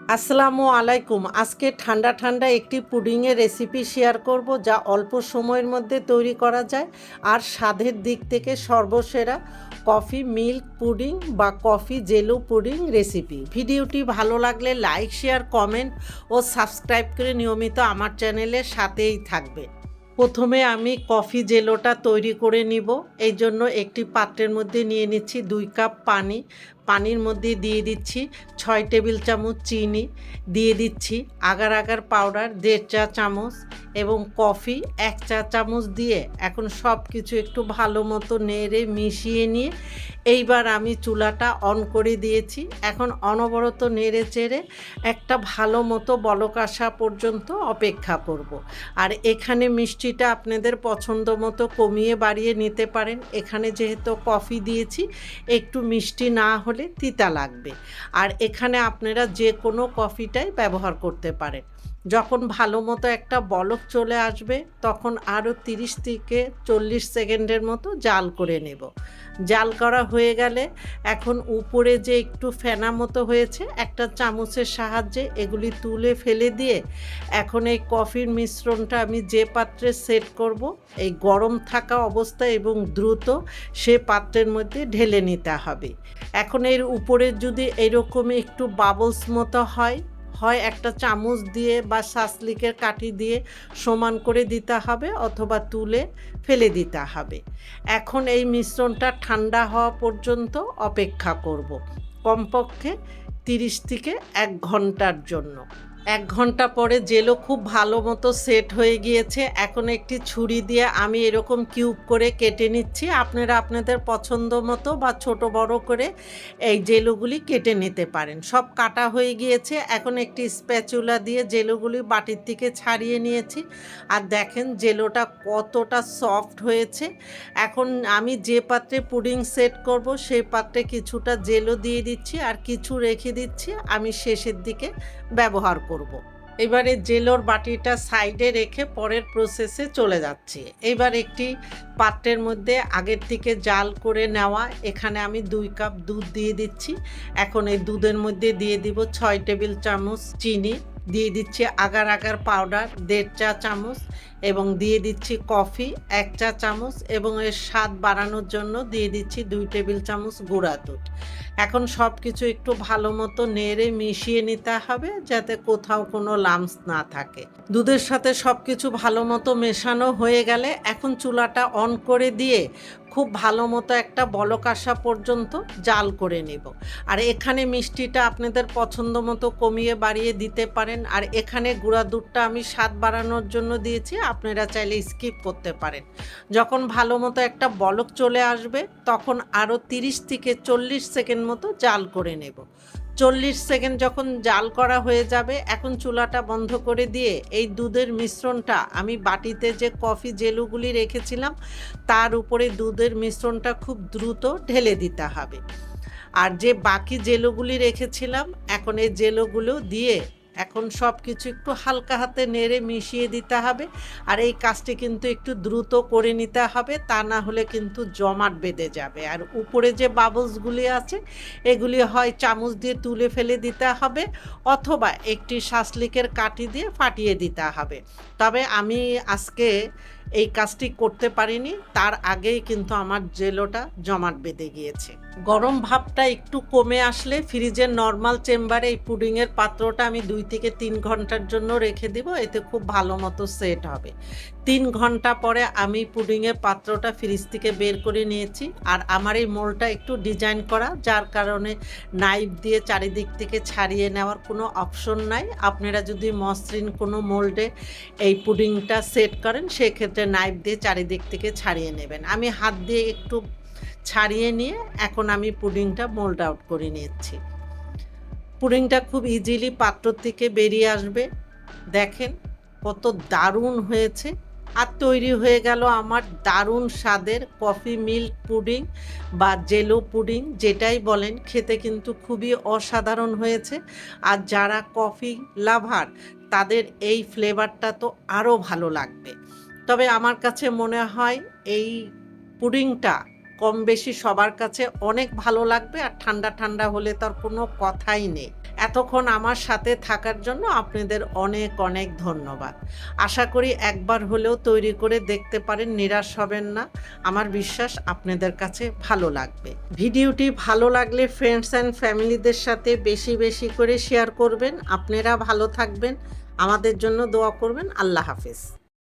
আসসালামু আলাইকুম। আজকে ঠান্ডা ঠান্ডা একটি পুডিংয়ের রেসিপি শেয়ার করব, যা অল্প সময়ের মধ্যে তৈরি করা যায় আর স্বাদের দিক থেকে সর্বসেরা কফি মিল্ক পুডিং বা কফি জেলো পুডিং রেসিপি। ভিডিওটি ভালো লাগলে লাইক, শেয়ার, কমেন্ট ও সাবস্ক্রাইব করে নিয়মিত আমার চ্যানেলের সাথেই থাকবে। প্রথমে আমি কফি জেলোটা তৈরি করে নিব। এই জন্য একটি পাত্রের মধ্যে নিয়ে নিচ্ছি 2 কাপ পানি। পানির মধ্যে দিয়ে দিচ্ছি 6 টেবিল চামচ চিনি, দিয়ে দিচ্ছি আগার আগার পাউডার 1.5 চা চামচ এবং কফি 1 চা চামচ দিয়ে এখন সব কিছু একটু ভালো মতো নেড়ে মিশিয়ে নিয়ে এইবার আমি চুলাটা অন করে দিয়েছি। এখন অনবরত নেড়ে চেড়ে একটা ভালো মতো বলক আসা পর্যন্ত অপেক্ষা করব। আর এখানে মিষ্টিটা আপনাদের পছন্দ মতো কমিয়ে বাড়িয়ে নিতে পারেন। এখানে যেহেতু কফি দিয়েছি, একটু মিষ্টি না হলে তিতা লাগবে। আর এখানে আপনারা যে কোনো কফিটাই ব্যবহার করতে পারেন। যখন ভালো মতো একটা বলক চলে আসবে, তখন আরও 30 থেকে 40 সেকেন্ডের মতো জাল করে নেব। জাল করা হয়ে গেলে এখন উপরে যে একটু ফেনা মতো হয়েছে, একটা চামচের সাহায্যে এগুলি তুলে ফেলে দিয়ে এখন এই কফির মিশ্রণটা আমি যে পাত্রে সেট করব, এই গরম থাকা অবস্থায় এবং দ্রুত সে পাত্রের মধ্যে ঢেলে নিতে হবে। এখন এর উপরে যদি এরকম একটু বাবলস মতো হয় একটা চামচ দিয়ে বা শাসলিকের কাঠি দিয়ে সমান করে দিতে হবে, অথবা তুলে ফেলে দিতে হবে। এখন এই মিশ্রণটা ঠান্ডা হওয়া পর্যন্ত অপেক্ষা করব, কমপক্ষে 30 থেকে 1 ঘন্টার জন্য। 1 ঘন্টা পরে জেলো খুব ভালো মতো সেট হয়ে গিয়েছে। এখন একটি ছুরি দিয়ে আমি এরকম কিউব করে কেটে নিচ্ছি। আপনারা আপনাদের পছন্দ মতো বা ছোট বড় করে এই জেলোগুলি কেটে নিতে পারেন। সব কাটা হয়ে গিয়েছে। এখন একটি স্প্যাচুলা দিয়ে জেলোগুলি বাটির থেকে ছাড়িয়ে নিয়েছি। আর দেখেন জেলোটা কতটা সফট হয়েছে। এখন আমি যে পাত্রে পুডিং সেট করব, সেই পাত্রে কিছুটা জেলো দিয়ে দিচ্ছি আর কিছু রেখে দিচ্ছি, আমি শেষের দিকে ব্যবহার করব। এবারে জেলোর বাটিটা সাইডে রেখে পরের প্রসেসে চলে যাচ্ছি। এবার একটি পাত্রের মধ্যে আগের থেকে জাল করে নেওয়া এখানে আমি 2 কাপ দুধ দিয়ে দিচ্ছি। এখন এই দুধের মধ্যে দিয়ে দিব 6 টেবিল চামচ চিনি, দিয়ে দিচ্ছি আগার আগার পাউডার 1.5 চা চামচ এবং দিয়ে দিচ্ছি কফি 1 চা চামচ এবং এর স্বাদ বাড়ানোর জন্য দিয়ে দিচ্ছি 2 টেবিল চামচ গুঁড়া দুধ। এখন সব কিছু একটু ভালো মতো নেড়ে মিশিয়ে নিতে হবে, যাতে কোথাও কোনো লাম্পস না থাকে। দুধের সাথে সব কিছু ভালো মতো মেশানো হয়ে গেলে এখন চুলাটা অন করে দিয়ে খুব ভালো মতো একটা বলক আসা পর্যন্ত জাল করে নেব। আর এখানে মিষ্টিটা আপনাদের পছন্দ মতো কমিয়ে বাড়িয়ে দিতে পারেন। আর এখানে গুঁড়া দুধটা আমি স্বাদ বাড়ানোর জন্য দিয়েছি, আপনারা চাইলে স্কিপ করতে পারেন। যখন ভালো মতো একটা বলক চলে আসবে, তখন আরও 30 থেকে 40 সেকেন্ড মতো জাল করে নেব। 40 সেকেন্ড যখন জাল করা হয়ে যাবে, এখন চুলাটা বন্ধ করে দিয়ে এই দুধের মিশ্রণটা আমি বাটিতে যে কফি জেলুগুলি রেখেছিলাম তার উপরে দুধের মিশ্রণটা খুব দ্রুত ঢেলে দিতে হবে। আর যে বাকি জেলোগুলি রেখেছিলাম, এখন এই জেলোগুলো দিয়ে এখন সব কিছু একটু হালকা হাতে নেড়ে মিশিয়ে দিতে হবে। আর এই কাজটি কিন্তু একটু দ্রুত করে নিতে হবে, তা না হলে কিন্তু জমাট বেঁধে যাবে। আর উপরে যে বাবলসগুলি আছে, এগুলি হয় চামচ দিয়ে তুলে ফেলে দিতে হবে, অথবা একটি শাসলিকের কাঠি দিয়ে ফাটিয়ে দিতে হবে। তবে আমি আজকে এই কাজটি করতে পারিনি, তার আগেই কিন্তু আমার জেলোটা জমাট বেঁধে গিয়েছে। গরম ভাবটা একটু কমে আসলে ফ্রিজের নর্মাল চেম্বারে এই পুডিংয়ের পাত্রটা আমি 2 থেকে 3 ঘন্টার জন্য রেখে দিব, এতে খুব ভালো মতো সেট হবে। 3 ঘন্টা পরে আমি পুডিংয়ের পাত্রটা ফ্রিজ থেকে বের করে নিয়েছি। আর আমার এই মোলটা একটু ডিজাইন করা, যার কারণে নাইফ দিয়ে চারিদিক থেকে ছাড়িয়ে নেওয়ার কোনো অপশন নাই। আপনারা যদি মসৃণ কোনো মোল্ডে এই পুডিংটা সেট করেন, সেক্ষেত্রে নাইফ দিয়ে চারিদিক থেকে ছাড়িয়ে নেবেন। আমি হাত দিয়ে একটু ছাড়িয়ে নিয়ে এখন আমি পুডিংটা মোল্ড আউট করে নিচ্ছি। পুডিংটা খুব ইজিলি পাত্র থেকে বেরিয়ে আসবে। দেখেন কত দারুণ হয়েছে। আর তৈরি হয়ে গেল আমার দারুণ স্বাদের কফি মিল্ক পুডিং বা জেলো পুডিং, যেটাই বলেন, খেতে কিন্তু খুবই অসাধারণ হয়েছে। আর যারা কফি লাভার, তাদের এই ফ্লেভারটা তো আরও ভালো লাগবে। তবে আমার কাছে মনে হয় এই পুডিংটা কম বেশি সবার কাছে অনেক ভালো লাগবে। আর ঠান্ডা ঠান্ডা হলে তার কোনো কথাই নেই। এত এতক্ষণ আমার সাথে থাকার জন্য আপনাদের অনেক অনেক ধন্যবাদ। আশা করি একবার হলেও তৈরি করে দেখতে পারেন, নিরাশ হবেন না। আমার বিশ্বাস আপনাদের কাছে ভালো লাগবে। ভিডিওটি ভালো লাগলে ফ্রেন্ডস অ্যান্ড ফ্যামিলিদের সাথে বেশি বেশি করে শেয়ার করবেন। আপনারা ভালো থাকবেন, আমাদের জন্য দোয়া করবেন। আল্লাহ হাফেজ।